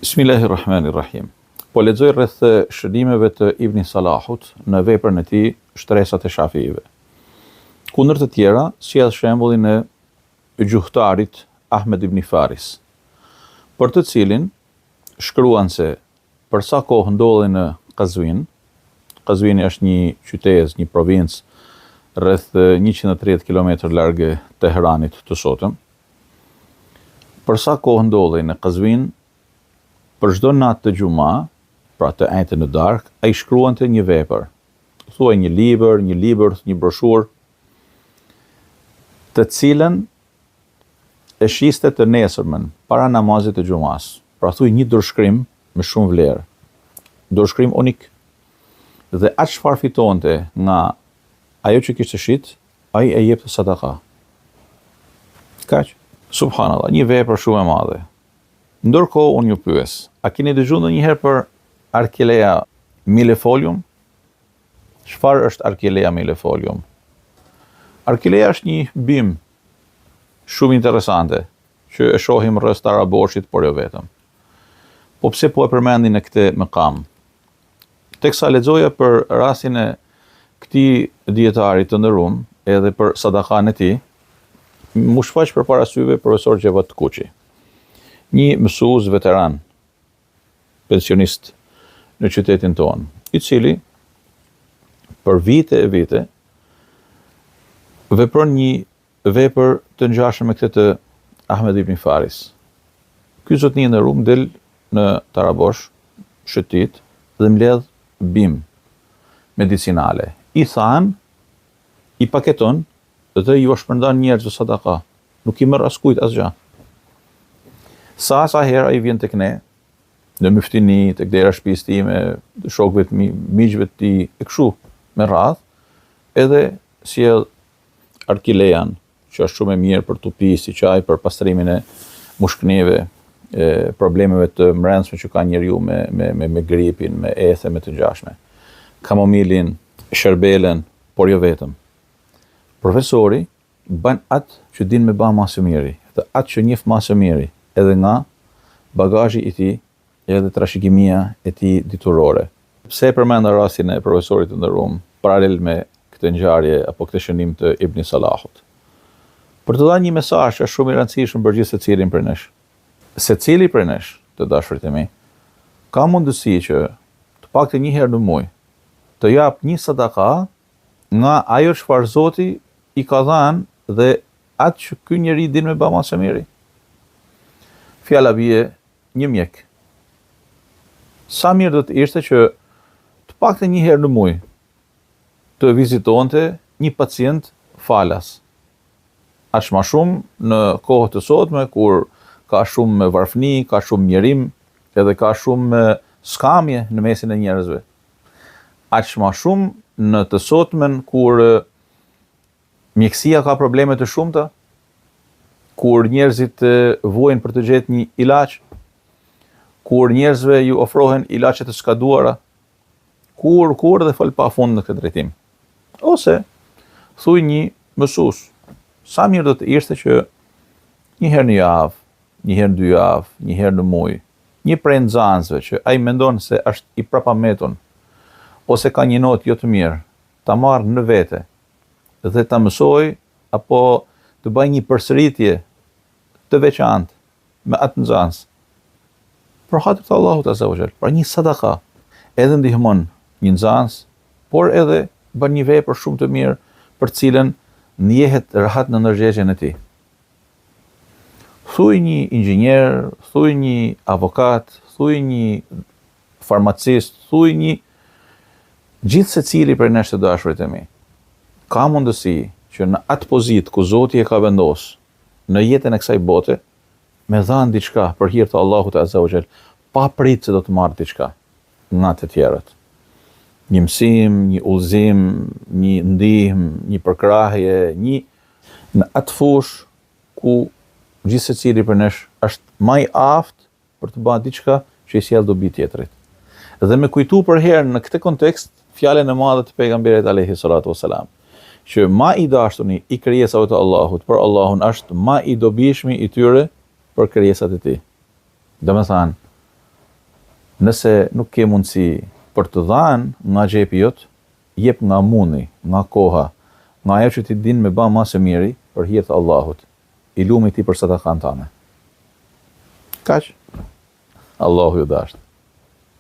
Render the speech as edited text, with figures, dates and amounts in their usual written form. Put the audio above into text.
Bismillahirrahmanirrahim. Po lexoj rreth shërimeve të Ibn Salahut në veprën e tij Shtresat e Shafiive. Kundër të tjera, sjell shembullin e gjuhtarit Ahmed ibn Faris, për të cilin shkruan se për sa kohë ndodhi në Qazvin. Qazvini është një qytet, një provincë rreth 130 km larg Teheranit të sotëm. Për sa kohë ndodhi në Qazvin, për çdo natë të xhuma, pra të ejtë në darkë, ai shkruante një vepër. Thuaj një libër, një broshur, të cilën e shiste të nesërmen para namazit të xumas. Pra thuaj një dorëshkrim me shumë vlerë. Dorëshkrim unik. Dhe atë çfarë fitonte nga ajo që kishte shit, ai e jepte sadaka. Kaq. Subhanallah, një vepër shumë e madhe. Ndërkohë unë ju pyes, a keni dëgjuar ndonjëherë për Arkelea millefolium? Çfarë është Arkelea millefolium? Arkelea është një bim shumë interesante që e shohim rreth Taraboshit, por jo vetëm. Po pse po e përmendin në këtë mëkam? Teksa lexoja për rastin e këtij dietarit të nderuar, edhe për sadakan e tij, mu shfaq përpara syve profesor Xhevat Kuçi, një mësues veteran, pensionist në qytetin tonë, i cili për vite e vite vepron një vepër të ngjashme me këtë të Ahmed ibn Faris. Ky zotëni në Rum del në Tarabosh, shëtit, dhe mbledh bim medicinale. I than, i paketon dhe ju shpërndan njerëzve sadaka. Nuk i merr askujt asgjë. Sa herë ai vjen tek ne, në myftini, tek dera shtëpisë time, shokëve të mi, miqve të tij, e kështu me radhë, edhe sjell Arkilean, që është shumë e mirë për tupi, si çaj, për pastrimin e mushkënive, problemeve të mbrëmshme që ka njeriu me gripin, me ethe, me të ngjashme. Kamomilin, sherbelen, por jo vetëm. Profesori bën atë që din me ba më së miri, dhe atë që njeh më së miri, edhe nga bagazhi i tij, edhe trashëgimia e tij ditërore. Pse e përmend rastin e profesorit të nderuar paralel me këtë ngjarje apo këtë shënim të Ibn Salahut? Për të dhënë një mesazh është shumë i rëndësishëm për gjithë secilin prej nesh. Secili prej nesh, të dashurit e mi, ka mundësi që të paktën një herë në muaj të jap një sadaka nga ajo çfarë Zoti i ka dhënë dhe atë që ky njeri din me ba më së miri. Fjala bie një mjek. Sa mirë do të ishte që të paktën një herë në muaj të vizitonte një pacient falas. Aq më shumë në kohët e sotme kur ka shumë varfëni, ka shumë njerim, edhe ka shumë skamje në mesin e njerëzve. Aq më shumë në të sotmen kur mjekësia ka probleme të shumta, kur njerëzit vuajnë për të gjetur një ilaç, kur njerëzve ju ofrohen ilaçe të skaduara, kur dhe fal pafund në këtë drejtim. Ose thuj një mësues, sa mirë do të ishte që një herë në javë, një herë në 2 javë, një herë në muaj, një prej nxënësve që ai mendon se është i prapametur ose ka një notë jo të mirë, ta marrë në vete dhe ta mësoj apo të bëj një përsëritje të veçantë me atë nxënës. Për hapet Allahut azza wa jall, pra një sadaka, edhe ndihmon një nxënës, por edhe bën një vepër shumë të mirë për cilën ndihet rahat në ndërgjegjjen e tij. Thuaj një inxhinier, thuaj një avokat, thuaj një farmacist, thuaj një gjithë secili prej nesh të dashurit e mi, ka mundësi që në atë pozitë ku Zoti e ka vendosur në jetën e kësaj bote, me dhanë diçka për hir të Allahut azza wa jall, pa prit se do të marrë diçka nga të tjerët. Një mësim, një udhëzim, një ndihmë, një përkrahje, në atë fushë ku gjithë secili për nesh është më i aftë për të bërë diçka që i sjell dobi tjetrit. Dhe me kujtu për herë në këtë kontekst fjalën e madhe të pejgamberit alayhi salatu wassalam, që ma i dashtuni i krijesave të Allahut për Allahun është ma i dobishmi i tyre për krijesat e tij. Domethënë, Nëse nuk ke mundësi për të dhënë nga xhepi jot, jep nga mundi, nga koha, nga ajo që ti din me ba më së miri për hir të Allahut. I lumi ti për sadakan tane. Kaq. Allahu ju dashur.